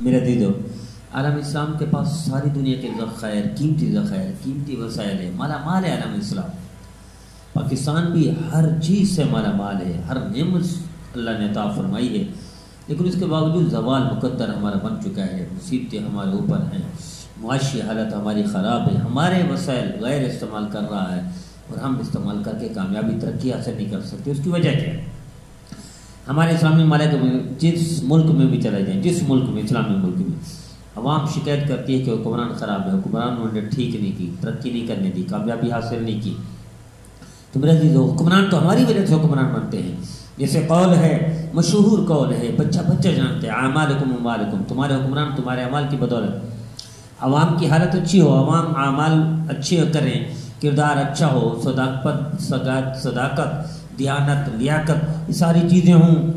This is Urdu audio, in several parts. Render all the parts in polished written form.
میرے عزیزو، عالم اسلام کے پاس ساری دنیا کے ذخائر، قیمتی وسائل ہے، مالا مال ہے عالم اسلام۔ پاکستان بھی ہر چیز سے مالا مال ہے، ہر نعمت اللہ نے عطا فرمائی ہے، لیکن اس کے باوجود زوال مقدر ہمارا بن چکا ہے، مصیبتیں ہمارے اوپر ہیں، معاشی حالت ہماری خراب ہے، ہمارے وسائل غیر استعمال کر رہا ہے اور ہم استعمال کر کے کامیابی ترقی حاصل نہیں کر سکتے۔ اس کی وجہ کیا ہے؟ ہمارے اسلامی ممالک میں جس ملک میں بھی چلے جائیں، جس ملک میں، اسلامی ملک میں، عوام شکایت کرتی ہے کہ حکمران خراب ہے، حکمرانوں نے ٹھیک نہیں کی، ترقی نہیں کرنے دی، کامیابی حاصل نہیں کی۔ تو میرے عزیزو، حکمران تو ہماری وجہ سے حکمران بنتے ہیں۔ جیسے قول ہے، مشہور قول ہے، بچہ جانتے ہیں، اعمالکم اموالکم، تمہارے حکمران تمہارے اعمال کی بدولت۔ عوام کی حالت اچھی ہو، عوام اعمال اچھے کریں، کردار اچھا ہو، صداقت، دیانت، لیاقت، یہ ساری چیزیں ہوں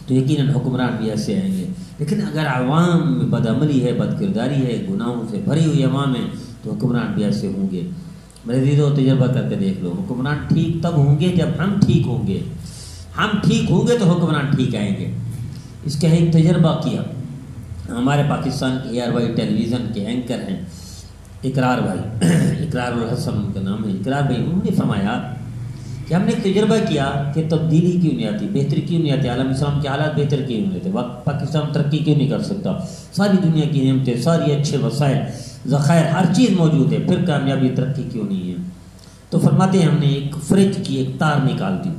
تو یقیناً حکمران بھی ایسے آئیں گے۔ لیکن اگر عوام میں بدعملی ہے، بد کرداری ہے، گناہوں سے بھری ہوئی عوام ہے تو حکمران بھی ایسے ہوں گے۔ میرے عزیزو، تجربہ کر کے دیکھ لو، حکمران ٹھیک تب ہوں گے جب ہم ٹھیک ہوں گے۔ ہم ٹھیک ہوں گے تو حکمران ٹھیک آئیں گے۔ اس کا ایک تجربہ کیا ہمارے پاکستان کے ایئر وائی ٹیلی ویژن کے اینکر ہیں اقرار بھائی، اقرار الحسن ان کا نام ہے، اقرار بھائی، انہوں نے فرمایا کہ ہم نے ایک تجربہ کیا کہ تبدیلی کیوں نہیں آتی، بہتری کیوں نہیں آتی، عالم اسلام کے حالات بہتر کیوں نہیں ہوتے، پاکستان ترقی کیوں نہیں کر سکتا، ساری دنیا کی نعمتیں، ساری اچھے وسائل، ذخائر، ہر چیز موجود ہے، پھر کامیابی ترقی کیوں نہیں ہے؟ تو فرماتے ہیں ہم نے ایک فریج کی ایک تار نکال دی،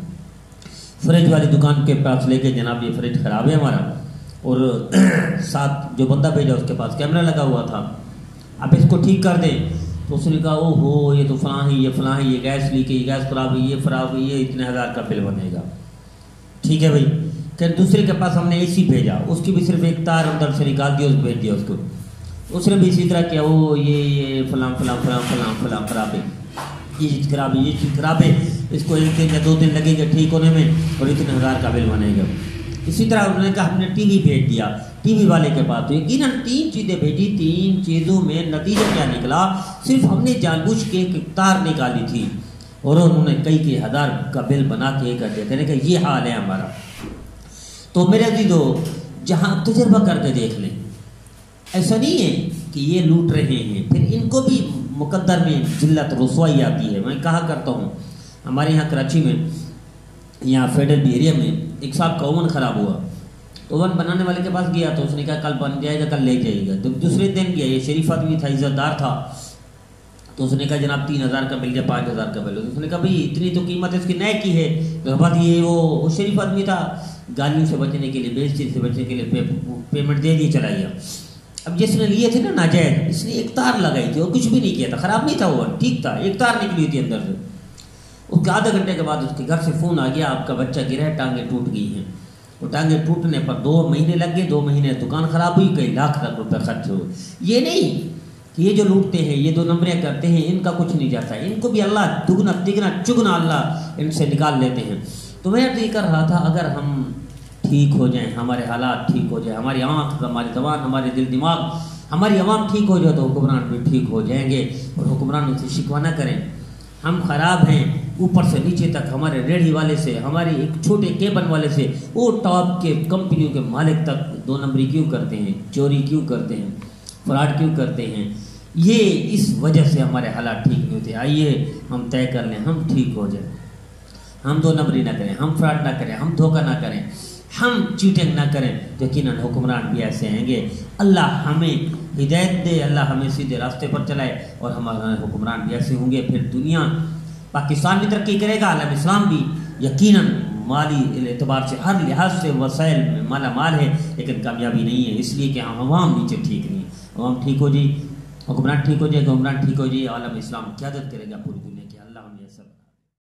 فریج والی دکان کے پاس لے کے، جناب یہ فریج خراب ہے ہمارا، اور ساتھ جو بندہ بھیجا اس کے پاس کیمرہ لگا ہوا تھا، آپ اس کو ٹھیک کر دیں۔ تو اس نے کہا او ہو، یہ تو فلاں ہی، یہ فلاں ہی، یہ گیس لیک ہے، یہ گیس خراب ہے، یہ خراب ہے، یہ اتنے ہزار کا بل بنے گا۔ ٹھیک ہے بھائی، کہ دوسرے کے پاس ہم نے اے سی بھیجا، اس کی بھی صرف ایک تار اندر سے نکال دیا، بھیج دیا اس کو، اس نے بھی اسی طرح کیا، وہ یہ فلاں خراب ہے، یہ چیز خراب ہے، یہ چیز خراب ہے، اس کو 1 دن یا 2 دن لگیں گے ٹھیک ہونے میں اور اتنے ہزار کا بل بنے گا۔ اسی طرح انہوں نے کہا ہم نے ٹی وی بھیج دیا، ٹی وی والے کے پاس تو یقیناً 3 چیزیں بھیجی، 3 چیزوں میں نتیجہ کیا نکلا؟ صرف ہم نے جان بوجھ کے ایک تار نکالی تھی اور انہوں نے کئی ہزار کا بل بنا کے کر دیا۔ کہنے کہ یہ حال ہے ہمارا۔ تو میرے عزیزو، جہاں تجربہ کر کے دیکھ لیں، ایسا نہیں ہے کہ یہ لوٹ رہے ہیں، پھر ان کو بھی مقدر میں ذلت رسوائی آتی ہے۔ میں کہا کرتا ہوں، ہمارے یہاں کراچی میں، یہاں فیڈرل بھی ایریا میں، ایک صاحب کا اوون خراب ہوا تو اوون بنانے والے کے پاس گیا تو اس نے کہا کل بن جائے گا، کل لے جائے گا۔ تو دوسرے دن گیا، یہ شریف آدمی تھا، عزت دار تھا، تو اس نے کہا جناب 3000 کا بل یا 5000 کا بل۔ اس نے کہا بھائی اتنی تو قیمت اس کی نئے کی ہے۔ تو بعد یہ وہ شریف آدمی تھا، گالیوں سے بچنے کے لیے، بےعزتی سے بچنے کے لیے پیمنٹ دے دی، چلا گیا۔ اب جس نے لیے تھے نا ناجائز، اس نے ایک تار لگائی تھی اور کچھ بھی نہیں کیا تھا، خراب نہیں تھا وہ، ٹھیک تھا، ایک تار نکلی تھی اندر سے۔ اس کے آدھے گھنٹے کے بعد اس کے گھر سے فون آ گیا، آپ کا بچہ گرا ہے، ٹانگیں ٹوٹ گئی ہیں۔ وہ ٹانگیں ٹوٹنے پر 2 مہینے لگ گئے، 2 مہینے دکان خراب ہوئی، کئی لاکھ روپے خرچ ہوئے۔ یہ نہیں کہ یہ جو لوٹتے ہیں، یہ 2 نمبریاں کرتے ہیں، ان کا کچھ نہیں جاتا ہے، ان کو بھی اللہ دگنا تگنا چگنا اللہ ان سے نکال لیتے ہیں۔ تو میں یہ کر رہا تھا، اگر ہم ٹھیک ہو جائیں، ہمارے حالات ٹھیک ہو جائیں، ہماری آنکھ، ہماری زبان، ہمارے دل دماغ، ہماری عوام ٹھیک ہو جائے تو حکمران بھی ٹھیک ہو جائیں گے، اور حکمرانوں سے شکوہ نہ کریں۔ ہم خراب ہیں اوپر سے نیچے تک، ہمارے ریڑھی والے سے، ہمارے ایک چھوٹے کیبن والے سے، وہ ٹاپ کے کمپنیوں کے مالک تک 2 نمبری کیوں کرتے ہیں، چوری کیوں کرتے ہیں، فراڈ کیوں کرتے ہیں؟ یہ اس وجہ سے ہمارے حالات ٹھیک نہیں ہوتے۔ آئیے ہم طے کر لیں، ہم ٹھیک ہو جائیں، ہم 2 نمبری نہ کریں، ہم فراڈ نہ کریں، ہم دھوکہ نہ کریں، ہم چیٹنگ نہ کریں، یقیناً حکمران بھی ایسے آئیں گے۔ اللہ ہمیں ہدایت دے، اللہ ہمیں سیدھے راستے پر چلائے، اور ہمارے حکمران بھی ایسے ہوں گے، پھر دنیا، پاکستان بھی ترقی کرے گا، عالم اسلام بھی یقیناً مالی اعتبار سے، ہر لحاظ سے وسائل میں مالا مال ہے، لیکن کامیابی نہیں ہے، اس لیے کہ ہم عوام نیچے ٹھیک نہیں، عوام ٹھیک ہو جائے، حکمران ٹھیک ہو جائے، حکمران ٹھیک ہو جائے، عالم اسلام قیادت کرے گا پوری دنیا۔